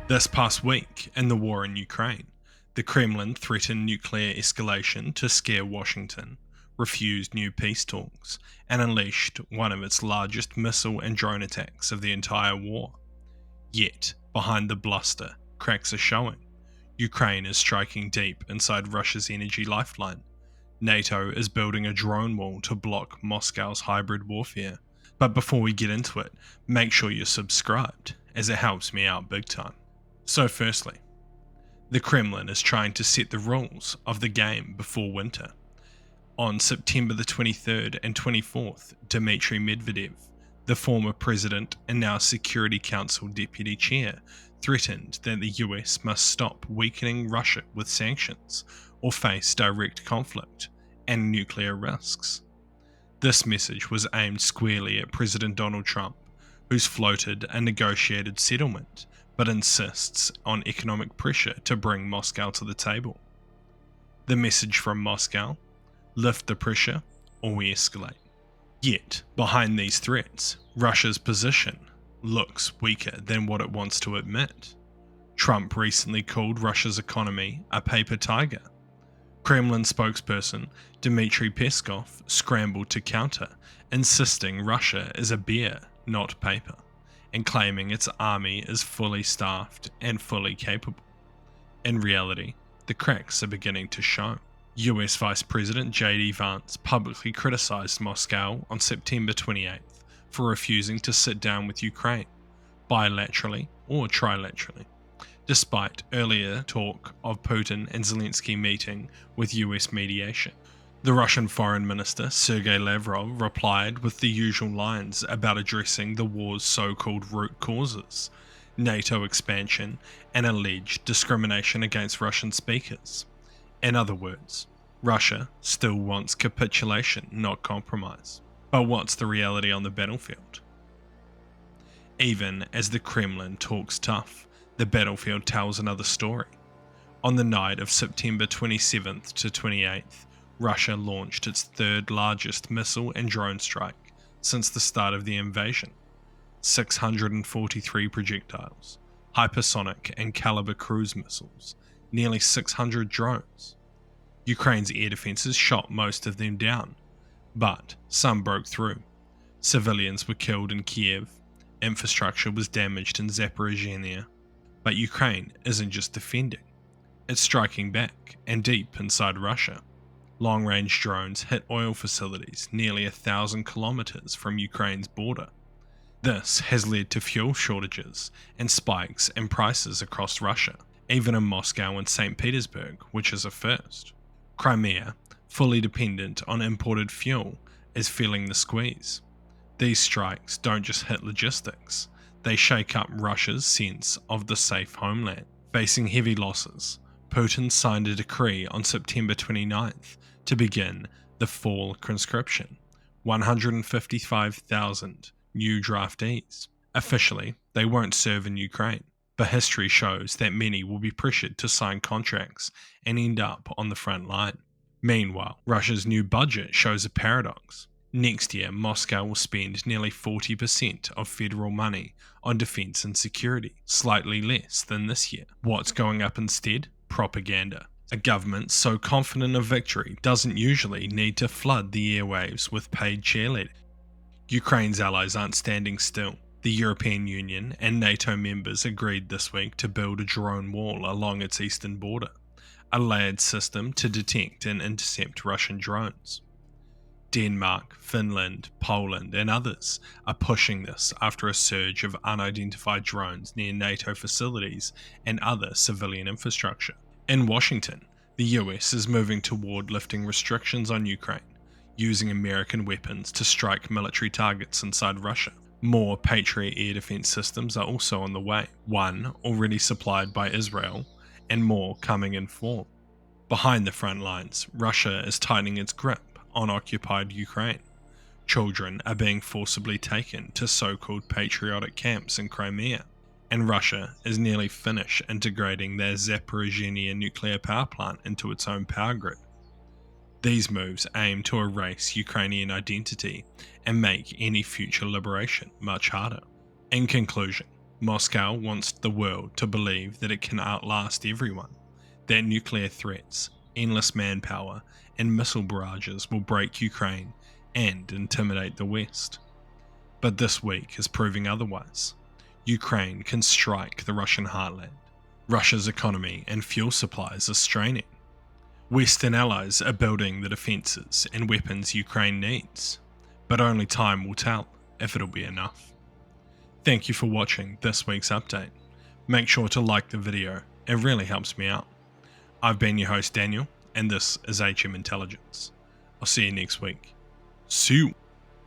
This past week, in the war in Ukraine, the Kremlin threatened nuclear escalation to scare Washington, refused new peace talks, and unleashed one of its largest missile and drone attacks of the entire war. Yet, behind the bluster, cracks are showing. Ukraine is striking deep inside Russia's energy lifeline. NATO is building a drone wall to block Moscow's hybrid warfare. But before we get into it, make sure you're subscribed, as it helps me out big time. So firstly, the Kremlin is trying to set the rules of the game before winter. On September the 23rd and 24th, Dmitry Medvedev, the former president and now Security Council deputy chair, threatened that the US must stop weakening Russia with sanctions or face direct conflict and nuclear risks. This message was aimed squarely at President Donald Trump, who's floated a negotiated settlement but insists on economic pressure to bring Moscow to the table. The message from Moscow: lift the pressure or we escalate. Yet, behind these threats, Russia's position looks weaker than what it wants to admit. Trump recently called Russia's economy a paper tiger. Kremlin spokesperson Dmitry Peskov scrambled to counter, insisting Russia is a bear, not paper, and claiming its army is fully staffed and fully capable. In reality, the cracks are beginning to show. US Vice President J.D. Vance publicly criticized Moscow on September 28th for refusing to sit down with Ukraine, bilaterally or trilaterally, despite earlier talk of Putin and Zelensky meeting with US mediation. The Russian Foreign Minister Sergei Lavrov replied with the usual lines about addressing the war's so-called root causes, NATO expansion, and alleged discrimination against Russian speakers. In other words, Russia still wants capitulation, not compromise. But what's the reality on the battlefield? Even as the Kremlin talks tough, the battlefield tells another story. On the night of September 27th to 28th, Russia launched its third largest missile and drone strike since the start of the invasion. 643 projectiles, hypersonic and caliber cruise missiles, nearly 600 drones. Ukraine's air defenses shot most of them down, but some broke through. Civilians were killed in Kyiv, infrastructure was damaged in Zaporizhzhia. But Ukraine isn't just defending, it's striking back and deep inside Russia. Long-range drones hit oil facilities nearly 1,000 kilometers from Ukraine's border. This has led to fuel shortages and spikes in prices across Russia, even in Moscow and St. Petersburg, which is a first. Crimea, fully dependent on imported fuel, is feeling the squeeze. These strikes don't just hit logistics, they shake up Russia's sense of the safe homeland. Facing heavy losses, Putin signed a decree on September 29th to begin the fall conscription, 155,000 new draftees. Officially, they won't serve in Ukraine, but history shows that many will be pressured to sign contracts and end up on the front line. Meanwhile, Russia's new budget shows a paradox. Next year, Moscow will spend nearly 40% of federal money on defense and security, slightly less than this year. What's going up instead? Propaganda. A government so confident of victory doesn't usually need to flood the airwaves with paid cheerleading. Ukraine's allies aren't standing still. The European Union and NATO members agreed this week to build a drone wall along its eastern border, a layered system to detect and intercept Russian drones. Denmark, Finland, Poland, and others are pushing this after a surge of unidentified drones near NATO facilities and other civilian infrastructure. In Washington, the US is moving toward lifting restrictions on Ukraine, using American weapons to strike military targets inside Russia. More Patriot air defense systems are also on the way, one already supplied by Israel, and more coming in form. Behind the front lines, Russia is tightening its grip on occupied Ukraine. Children are being forcibly taken to so-called patriotic camps in Crimea, and Russia is nearly finished integrating their Zaporizhzhia nuclear power plant into its own power grid. These moves aim to erase Ukrainian identity and make any future liberation much harder. In conclusion, Moscow wants the world to believe that it can outlast everyone, that nuclear threats, endless manpower, and missile barrages will break Ukraine and intimidate the West. But this week is proving otherwise. Ukraine can strike the Russian heartland. Russia's economy and fuel supplies are straining. Western allies are building the defences and weapons Ukraine needs, but only time will tell if it'll be enough. Thank you for watching this week's update. Make sure to like the video, it really helps me out. I've been your host Daniel, and this is HM Intelligence. I'll see you next week. See you!